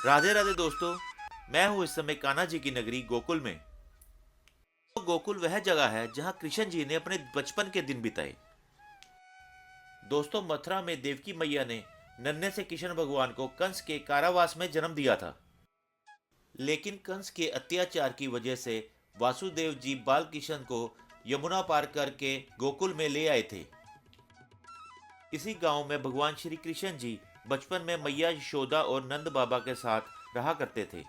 राधे राधे दोस्तों, मैं हूं इस समय कान्हा जी की नगरी गोकुल में। तो गोकुल वह जगह है जहां कृष्ण जी ने अपने बचपन के दिन बिताए। दोस्तों, मथुरा में देवकी मैया ने नन्हे से कृष्ण भगवान को कंस के कारावास में जन्म दिया था। लेकिन कंस के अत्याचार की वजह से वासुदेव जी बाल कृष्ण को यमुना पार करके गोकुल में ले आए थे। इसी गांव में भगवान श्री कृष्ण जी बचपन में मैया यशोदा और नंद बाबा के साथ रहा करते थे।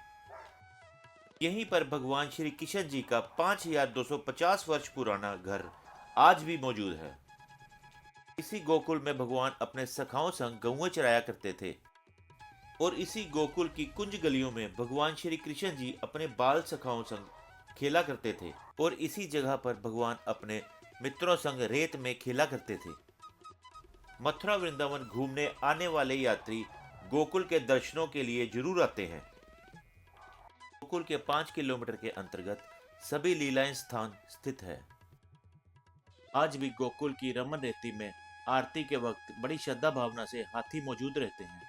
यहीं पर भगवान श्री कृष्ण जी का 5250 वर्ष पुराना घर आज भी मौजूद है। इसी गोकुल में भगवान अपने सखाओं संग गौएं चराया करते थे और इसी गोकुल की कुंज गलियों में भगवान श्री कृष्ण जी अपने बाल सखाओं संग खेला करते थे और इसी जगह पर भगवान अपने मित्रों संग रेत में खेला करते थे। मथुरा वृंदावन घूमने आने वाले यात्री गोकुल के दर्शनों के लिए जरूर आते हैं। गोकुल के 5 किलोमीटर के अंतर्गत सभी लीलाएं स्थान स्थित है। आज भी गोकुल की रमन रेती में आरती के वक्त बड़ी श्रद्धा भावना से हाथी मौजूद रहते हैं।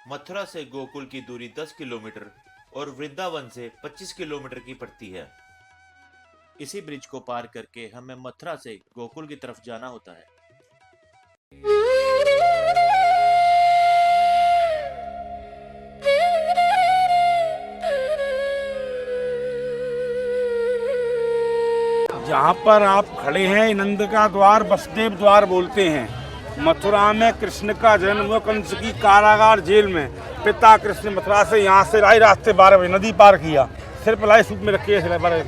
मथुरा से गोकुल की दूरी 10 किलोमीटर और वृंदावन से 25 किलोमीटर की पड़ती है। इसी ब्रिज को पार करके हमें मथुरा से गोकुल की तरफ जाना होता है। जहाँ पर आप खड़े हैं नंद का द्वार वसुदेव द्वार बोलते हैं। मथुरा में कृष्ण का जन्म हुआ कंस की कारागार जेल में। पिता कृष्ण मथुरा से यहाँ से लाई रास्ते 12 बजे नदी पार किया, सिर्फ लाई सूप में रखे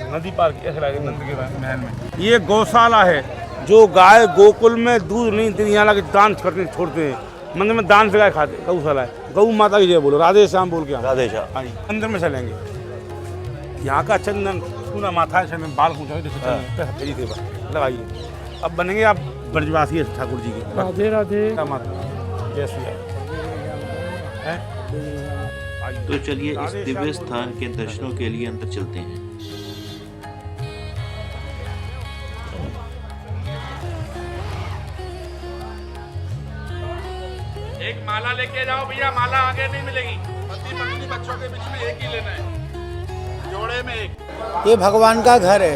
नदी पार किया नंद के महल में। ये गौशाला है, जो गाय गोकुल में दूध नहीं देती यहाँ लगे दान करते छोड़ते हैं। मंदिर में दान से गाय खाते, गौशाला है। गौ माता की जय बोलो, राधे श्याम बोल के राधे श्याम। अंदर में चलेंगे। यहाँ का चंदन पूरा माथा है, बाल लगाइए। अब बनेंगे आप ब्रजवासी ठाकुर जी के। राधे राधे माता जय श्री राम। तो चलिए इस दिव्य स्थान के दर्शनों के लिए अंदर चलते हैं। एक माला लेके जाओ भैया, माला आगे नहीं मिलेगी। पति पत्नी बच्चों के बीच में एक ही लेना है, जोड़े में एक। ये भगवान का घर है,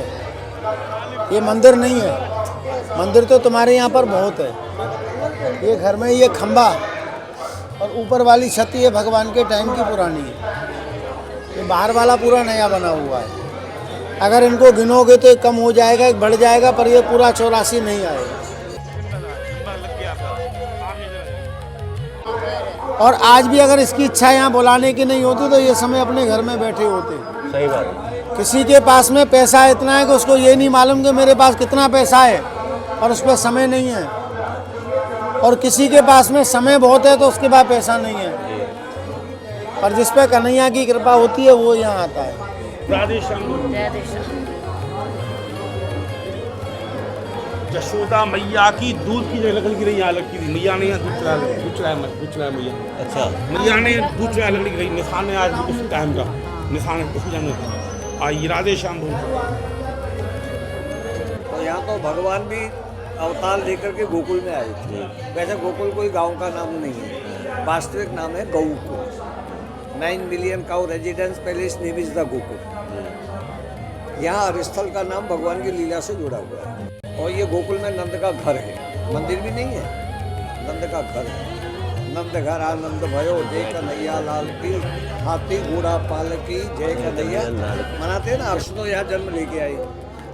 ये मंदिर नहीं है। मंदिर तो तुम्हारे यहाँ पर बहुत है। ये घर में ये खंबा और ऊपर वाली छत ये भगवान के टाइम की पुरानी है। ये बाहर वाला पूरा नया बना हुआ है। अगर इनको गिनोगे तो कम हो जाएगा, एक बढ़ जाएगा, पर ये पूरा 84 नहीं आएगा। और आज भी अगर इसकी इच्छा यहाँ बुलाने की नहीं होती तो ये समय अपने घर में बैठे होते। सही बात है। किसी के पास में पैसा इतना है कि उसको ये नहीं मालूम कि मेरे पास कितना पैसा है और उस पर समय नहीं है, और किसी के पास में समय बहुत है तो उसके पास पैसा नहीं है। और जिस पे कन्हैया की कृपा होती है वो यहाँ आता है। यशोदा मैया की दूध की जगह लकड़ी की यहाँ लड़की थी। मैया ने दूध चलाया मैया। अच्छा, मैया ने दूध चलाया लकड़ी की। निशान है आज उस टाइम का निशान है, कुछ जाने आइए राधे श्याम बोल। तो यहाँ तो भगवान भी अवतार लेकर के गोकुल में आए थे। वैसे गोकुल कोई गांव का नाम नहीं है, वास्तविक नाम है Gokul. 9 million cow residence palace name is the Gokul. यहाँ हरिस्थल का नाम भगवान की लीला से जुड़ा हुआ है। और ये गोकुल में नंद का घर है, मंदिर भी नहीं है, नंद का घर है। नंद घर आनंद भयो जय कन्हैया लाल की, हाथी घोड़ा पाल की जय कन्हैया मनाते हैं ना। अर्श तो यहाँ जन्म लेके आए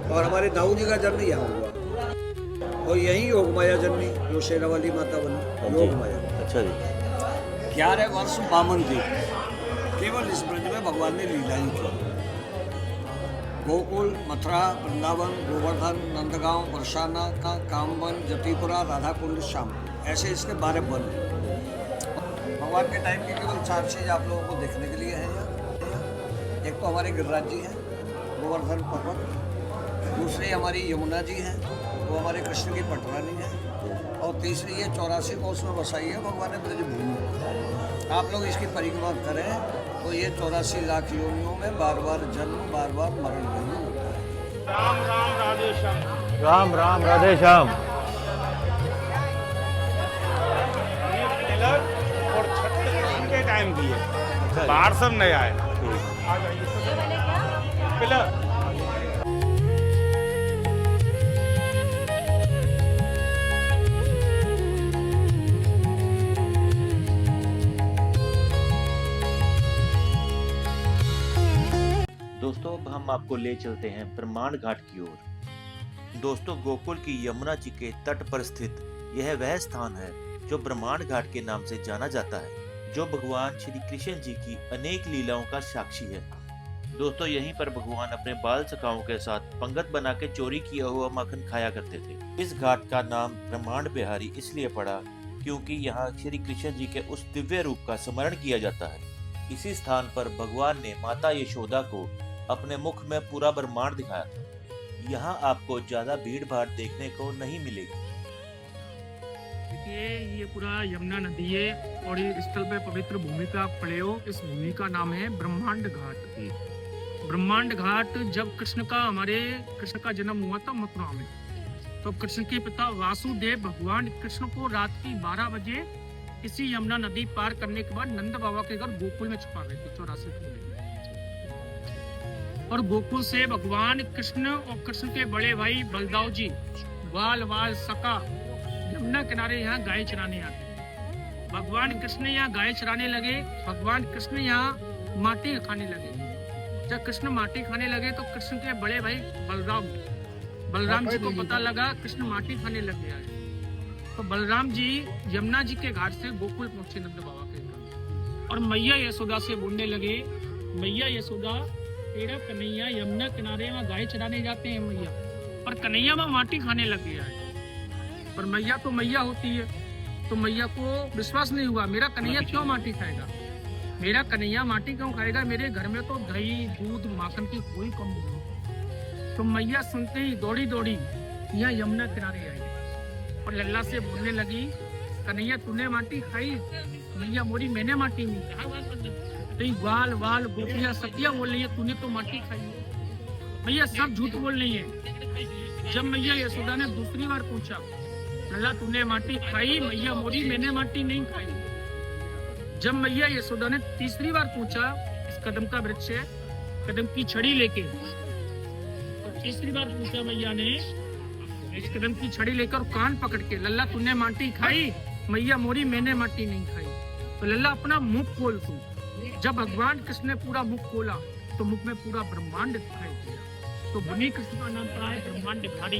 और हमारे दाऊ जी का जन्म यहाँ हुआ और यही योग माया जन्मी, जो शेरा वाली माता बनी योग माया। अच्छा जी। 11 वर्ष बामन थे, केवल इस ब्रज में भगवान ने लीलाएं की। गोकुल, मथुरा, वृंदावन, गोवर्धन, नंदगांव, बरसाना का कामवन, जतीपुरा, राधा कुंड, श्याम, ऐसे इसके 12 वन हैं। भगवान के टाइम की केवल 4 चीज़ आप लोगों को देखने के लिए है यहाँ। एक तो हमारे गिरिराज जी हैं, गोवर्धन पर्वत। दूसरी हमारी यमुना जी हैं, वो हमारे कृष्ण की पटरानी है। और तीसरी ये 84 कोस में बसाई है भगवान ने ब्रजभूमि। आप लोग इसकी परिक्रमा करें तो ये 84 लाख योनियों में बार बार जन्म, बार बार मरण नहीं होता है। राम राम राधे श्याम। राम राम राधे श्याम। और लगी है, बाहर सब नया है। आ जाइए पिलर। दोस्तों अब हम आपको ले चलते हैं ब्रह्मांड घाट की ओर। दोस्तों गोकुल की यमुना जी के तट पर स्थित यह वह स्थान है जो ब्रह्मांड घाट के नाम से जाना जाता है, जो भगवान श्री कृष्ण जी की अनेक लीलाओं का साक्षी है। दोस्तों यहीं पर भगवान अपने बाल सखाओं के साथ पंगत बना के चोरी किया हुआ माखन खाया करते थे। इस घाट का नाम ब्रह्मांड बिहारी इसलिए पड़ा क्योंकि यहाँ श्री कृष्ण जी के उस दिव्य रूप का स्मरण किया जाता है। इसी स्थान पर भगवान ने माता यशोदा को अपने मुख में पूरा ब्रह्मांड दिखाया था। यहाँ आपको ज्यादा भीड़ भाड़ देखने को नहीं मिलेगी। देखिए ये पूरा यमुना नदी है और ये स्थल पे पवित्र भूमि का प्रयोग, इस भूमि का नाम है ब्रह्मांड घाट। ब्रह्मांड घाट जब हमारे कृष्ण का जन्म हुआ था मथुरा में, तो कृष्ण के पिता वासुदेव भगवान कृष्ण को रात की 12 बजे इसी यमुना नदी पार करने के बाद नंद बाबा के घर गोकुल में छुपा गए थे 84 किलोमीटर। और गोकुल से भगवान कृष्ण और कृष्ण के बड़े भाई बलदाव जी वाल सका यमुना किनारे यहाँ गाय चराने आते। भगवान कृष्ण यहाँ गाय चराने लगे, भगवान कृष्ण यहाँ माटी खाने लगे। जब कृष्ण माटी खाने लगे तो कृष्ण के बड़े भाई बलराम जी को पता लगा कृष्ण माटी खाने लग गया है। तो बलराम जी यमुना जी के घाट से गोकुल पहुंचे नंद बाबा के घर और मैया यशोदा से बोलने लगे, मैया यशोदा तेरा कन्हैया यमुना किनारे में गाय चराने जाते हैं मैया, पर कन्हैया में माटी खाने लग गया है। पर मैया तो मैया होती है, तो मैया को विश्वास नहीं हुआ मेरा कन्हैया क्यों माटी खाएगा, मेरा कन्हैया माटी क्यों खाएगा, मेरे घर में तो दही दूध माखन की कोई कमी नहीं। तो मैया सुनते ही दौड़ी यहाँ यमुना किनारे आई और लल्ला से बोलने लगी, कन्हैया तूने माटी खाई, मैया मोरी मैंने माटी नहीं खाई। तो वाल गोपियां सतिया बोल रही है तूने तो माटी खाई। भैया सब झूठ बोल रही है। जब मैया यशोदा ने दूसरी बार पूछा, लल्ला तूने माटी खाई, मैया मोरी मैंने माटी नहीं खाई। जब मैया यशोदा ने तीसरी बार पूछा, इस कदम का वृक्ष है, कदम की छड़ी लेके, तो तीसरी बार पूछा मैया ने इस कदम की छड़ी लेकर कान पकड़ के, लल्ला तूने माटी खाई, मैया मोरी मैंने माटी नहीं खाई। तो लल्ला अपना मुख खोल तू। जब भगवान कृष्ण ने पूरा मुख खोला तो मुख में पूरा ब्रह्मांड दिखाई दिया। तो भूमि कृष्ण का नाम पड़ा है ब्रह्मांड घाटी,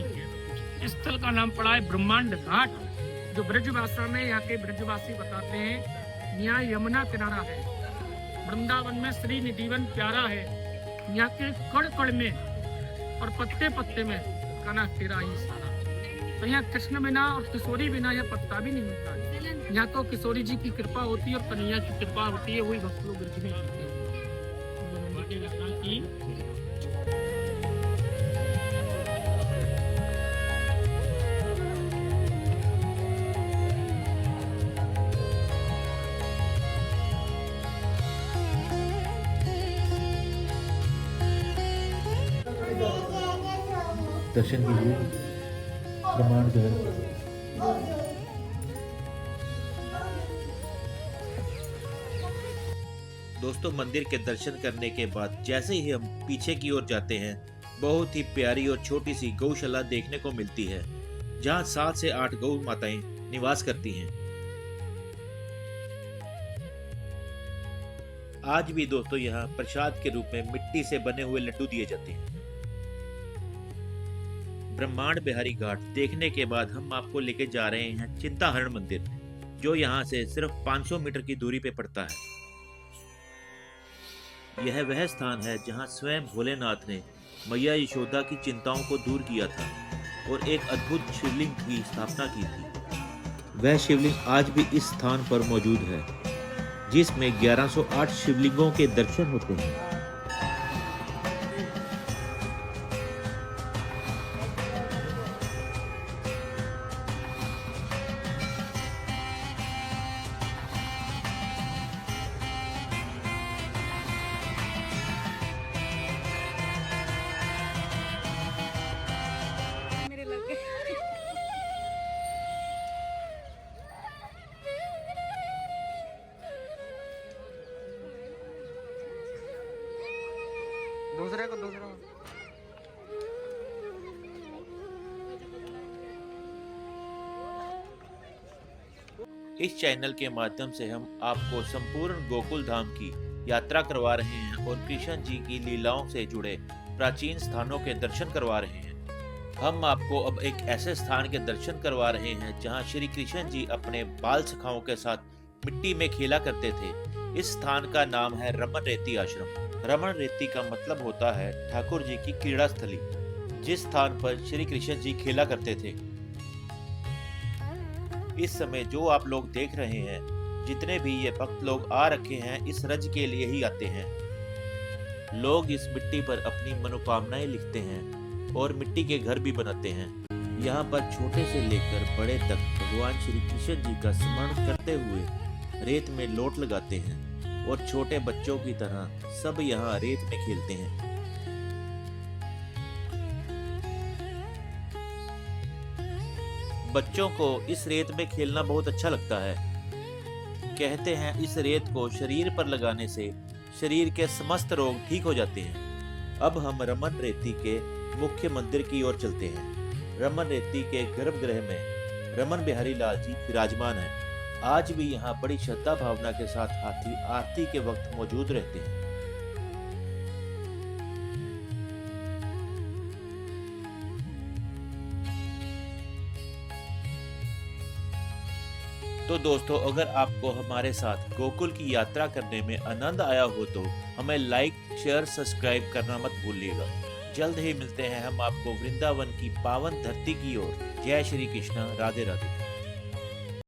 इस स्थल का नाम पड़ा है ब्रह्मांड घाट। जो ब्रज भाषा में यहाँ के ब्रजवासी बताते हैं, यहाँ यमुना किनारा है, वृंदावन में श्री निधिवन प्यारा है, यहाँ के कड़ कड़ में और पत्ते पत्ते में काना तेरा ही सारा। तो यहाँ कृष्ण बिना और किशोरी बिना यह पत्ता भी नहीं मिलता है। यहाँ तो किशोरी जी की कृपा होती है और कन्हैया की कृपा होती है, वही भक्त लोग ब्रज में आते हैं। दर्शन कीजिए ब्रह्मांड घाट। दोस्तों मंदिर के दर्शन करने के बाद जैसे ही हम पीछे की ओर जाते हैं, बहुत ही प्यारी और छोटी सी गौशाला देखने को मिलती है, जहां 7 से 8 गौ माताएं निवास करती हैं। आज भी दोस्तों यहाँ प्रसाद के रूप में मिट्टी से बने हुए लड्डू दिए जाते हैं। ब्रह्मांड बिहारी घाट देखने के बाद हम आपको लेके जा रहे हैं चिंताहरण मंदिर, जो यहाँ से सिर्फ 500 मीटर की दूरी पे पड़ता है। यह वह स्थान है जहाँ स्वयं भोलेनाथ ने मैया यशोदा की चिंताओं को दूर किया था और एक अद्भुत शिवलिंग की स्थापना की थी। वह शिवलिंग आज भी इस स्थान पर मौजूद है, जिसमें 1108 शिवलिंगों के दर्शन होते हैं। दूसरे को दूसरा इस चैनल के माध्यम से हम आपको संपूर्ण गोकुल धाम की यात्रा करवा रहे हैं और कृष्ण जी की लीलाओं से जुड़े प्राचीन स्थानों के दर्शन करवा रहे हैं। हम आपको अब एक ऐसे स्थान के दर्शन करवा रहे हैं जहां श्री कृष्ण जी अपने बाल सखाओं के साथ मिट्टी में खेला करते थे। इस स्थान का नाम है रमन रेती आश्रम। रमन रेती का मतलब होता है ठाकुर जी की क्रीड़ा स्थली, जिस स्थान पर श्री कृष्ण जी खेला करते थे। इस समय जो आप लोग देख रहे हैं, जितने भी ये भक्त लोग आ रखे हैं, इस रज के लिए ही आते हैं। लोग इस मिट्टी पर अपनी मनोकामनाएं लिखते हैं और मिट्टी के घर भी बनाते हैं। यहाँ पर छोटे से लेकर बड़े तक भगवान श्री कृष्ण जी का स्मरण करते हुए रेत में लोट लगाते हैं और छोटे बच्चों की तरह सब यहाँ रेत में खेलते हैं। बच्चों को इस रेत में खेलना बहुत अच्छा लगता है। कहते हैं इस रेत को शरीर पर लगाने से शरीर के समस्त रोग ठीक हो जाते हैं। अब हम रमन रेती के मुख्य मंदिर की ओर चलते हैं। रमन रेती के गर्भगृह में रमन बिहारी लाल जी विराजमान हैं। आज भी यहाँ बड़ी श्रद्धा भावना के साथ हाथी आरती के वक्त मौजूद रहते हैं। तो दोस्तों, अगर आपको हमारे साथ गोकुल की यात्रा करने में आनंद आया हो तो हमें लाइक, शेयर, सब्सक्राइब करना मत भूलिएगा। जल्द ही मिलते हैं हम आपको वृंदावन की पावन धरती की ओर। जय श्री कृष्ण, राधे राधे।